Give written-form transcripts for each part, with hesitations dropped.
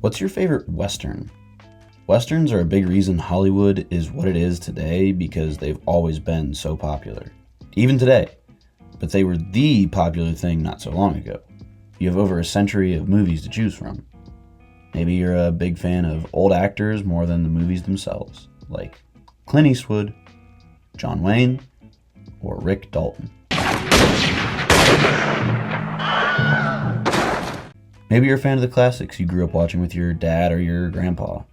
What's your favorite Western? Westerns are a big reason Hollywood is what it is today because they've always been so popular. Even today. But they were the popular thing not so long ago. You have over a century of movies to choose from. Maybe you're a big fan of old actors more than the movies themselves, like Clint Eastwood, John Wayne, or Rick Dalton. Maybe you're a fan of the classics you grew up watching with your dad or your grandpa.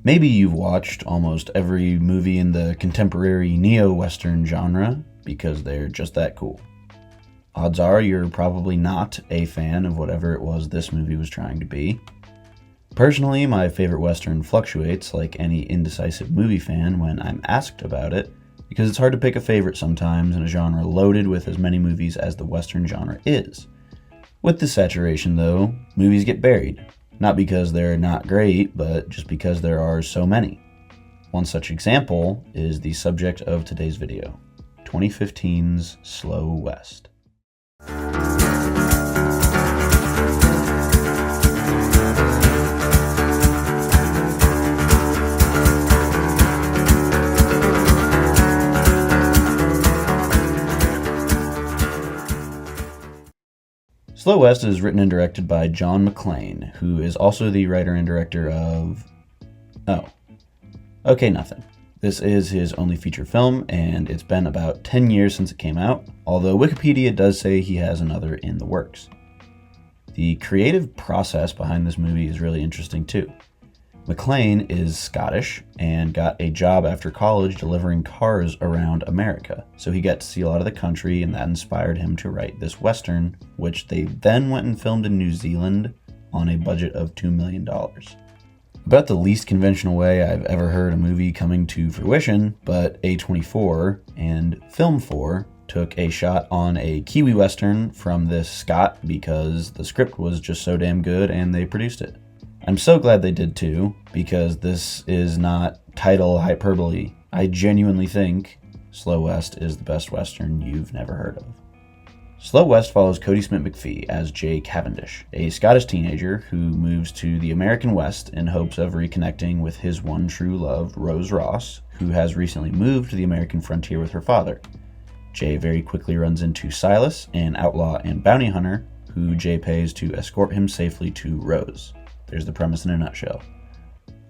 Maybe you've watched almost every movie in the contemporary neo-Western genre because they're just that cool. Odds are you're probably not a fan of whatever it was this movie was trying to be. Personally, my favorite Western fluctuates like any indecisive movie fan when I'm asked about it, because it's hard to pick a favorite sometimes in a genre loaded with as many movies as the Western genre is. With this saturation, though, movies get buried. Not because they're not great, but just because there are so many. One such example is the subject of today's video, 2015's Slow West. Slow West is written and directed by John McClane, who is also the writer and director of... Nothing. This is his only feature film, and it's been about 10 years since it came out, although Wikipedia does say he has another in the works. The creative process behind this movie is really interesting too. McClane is Scottish and got a job after college delivering cars around America, so he got to see a lot of the country, and that inspired him to write this Western, which they then went and filmed in New Zealand on a budget of $2 million. About the least conventional way I've ever heard a movie coming to fruition, but A24 and Film 4 took a shot on a Kiwi Western from this Scot because the script was just so damn good and they produced it. I'm so glad they did too, because this is not title hyperbole. I genuinely think Slow West is the best Western you've never heard of. Slow West follows Kodi Smit-McPhee as Jay Cavendish, a Scottish teenager who moves to the American West in hopes of reconnecting with his one true love, Rose Ross, who has recently moved to the American frontier with her father. Jay very quickly runs into Silas, an outlaw and bounty hunter, who Jay pays to escort him safely to Rose. There's the premise in a nutshell.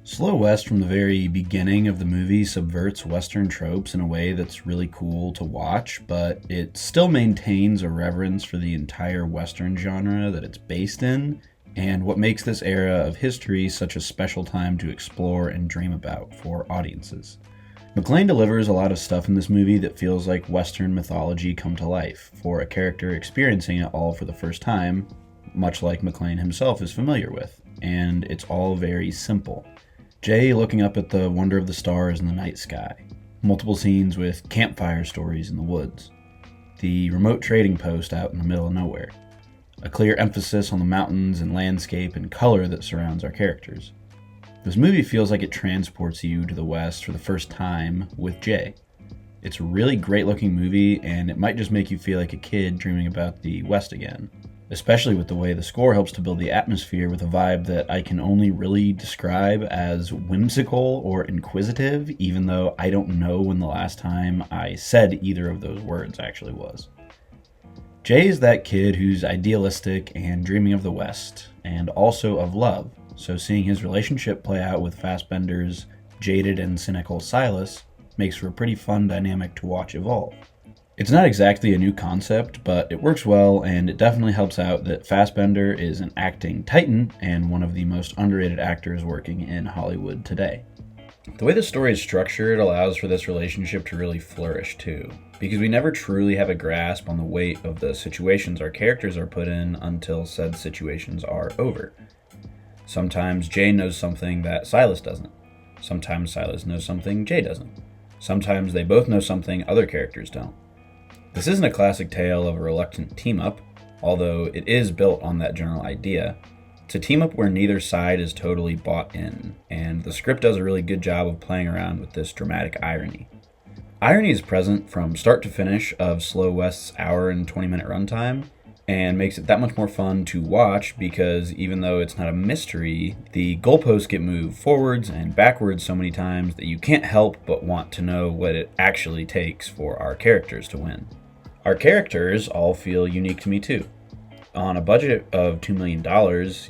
Slow West from the very beginning of the movie subverts Western tropes in a way that's really cool to watch, but it still maintains a reverence for the entire Western genre that it's based in, and what makes this era of history such a special time to explore and dream about for audiences. McClane delivers a lot of stuff in this movie that feels like Western mythology come to life, for a character experiencing it all for the first time, much like McClane himself is familiar with. And it's all very simple. Jay looking up at the wonder of the stars in the night sky. Multiple scenes with campfire stories in the woods. The remote trading post out in the middle of nowhere. A clear emphasis on the mountains and landscape and color that surrounds our characters. This movie feels like it transports you to the West for the first time with Jay. It's a really great looking movie, and it might just make you feel like a kid dreaming about the West again. Especially with the way the score helps to build the atmosphere with a vibe that I can only really describe as whimsical or inquisitive, even though I don't know when the last time I said either of those words actually was. Jay is that kid who's idealistic and dreaming of the West, and also of love, so seeing his relationship play out with Fassbender's jaded and cynical Silas makes for a pretty fun dynamic to watch evolve. It's not exactly a new concept, but it works well, and it definitely helps out that Fassbender is an acting titan and one of the most underrated actors working in Hollywood today. The way the story is structured allows for this relationship to really flourish too, because we never truly have a grasp on the weight of the situations our characters are put in until said situations are over. Sometimes Jay knows something that Silas doesn't. Sometimes Silas knows something Jay doesn't. Sometimes they both know something other characters don't. This isn't a classic tale of a reluctant team-up, although it is built on that general idea. It's a team-up where neither side is totally bought in, and the script does a really good job of playing around with this dramatic irony. Irony is present from start to finish of Slow West's hour and 20-minute runtime, and makes it that much more fun to watch because even though it's not a mystery, the goalposts get moved forwards and backwards so many times that you can't help but want to know what it actually takes for our characters to win. Our characters all feel unique to me too. On a budget of $2 million,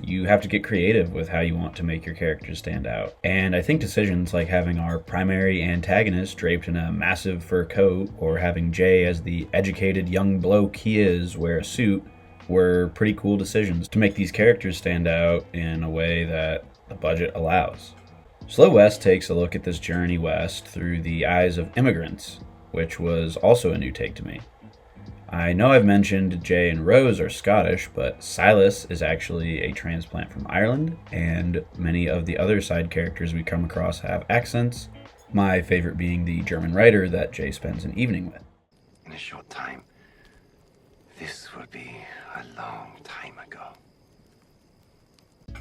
you have to get creative with how you want to make your characters stand out. And I think decisions like having our primary antagonist draped in a massive fur coat or having Jay as the educated young bloke he is wear a suit were pretty cool decisions to make these characters stand out in a way that the budget allows. Slow West takes a look at this journey west through the eyes of immigrants, which was also a new take to me. I know I've mentioned Jay and Rose are Scottish, but Silas is actually a transplant from Ireland, and many of the other side characters we come across have accents, my favorite being the German writer that Jay spends an evening with. In a short time, this will be a long time ago.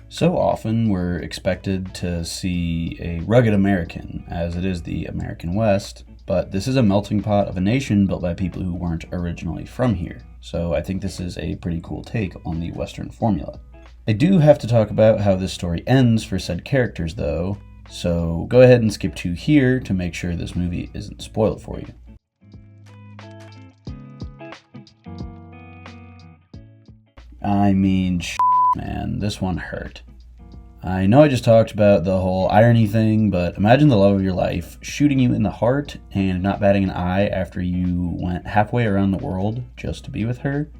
So often we're expected to see a rugged American, as it is the American West, but this is a melting pot of a nation built by people who weren't originally from here. So I think this is a pretty cool take on the Western formula. I do have to talk about how this story ends for said characters though, so go ahead and skip to here to make sure this movie isn't spoiled for you. I mean, man, this one hurt. I know I just talked about the whole irony thing, but imagine the love of your life shooting you in the heart and not batting an eye after you went halfway around the world just to be with her.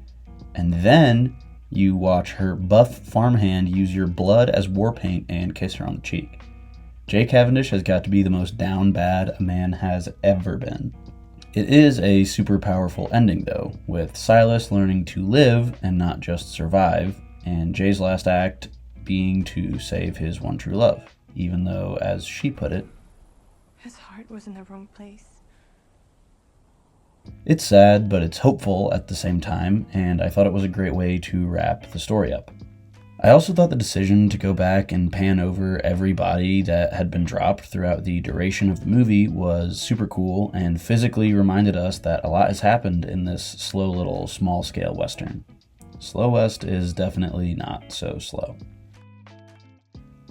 And then you watch her buff farmhand use your blood as war paint and kiss her on the cheek. Jay Cavendish has got to be the most down bad a man has ever been. It is a super powerful ending though, with Silas learning to live and not just survive, and Jay's last act being to save his one true love, even though, as she put it, his heart was in the wrong place. It's sad, but it's hopeful at the same time, and I thought it was a great way to wrap the story up. I also thought the decision to go back and pan over every body that had been dropped throughout the duration of the movie was super cool and physically reminded us that a lot has happened in this slow little small-scale Western. Slow West is definitely not so slow.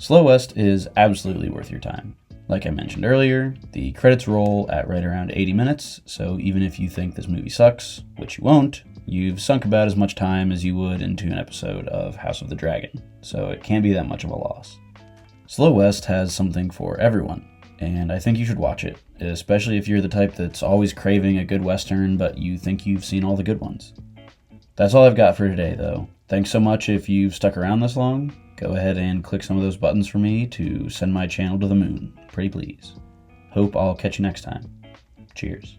Slow West is absolutely worth your time. Like I mentioned earlier, the credits roll at right around 80 minutes, so even if you think this movie sucks, which you won't, you've sunk about as much time as you would into an episode of House of the Dragon, so it can't be that much of a loss. Slow West has something for everyone, and I think you should watch it, especially if you're the type that's always craving a good Western, but you think you've seen all the good ones. That's all I've got for today, though. Thanks so much if you've stuck around this long. Go ahead and click some of those buttons for me to send my channel to the moon. Pretty please. Hope I'll catch you next time. Cheers.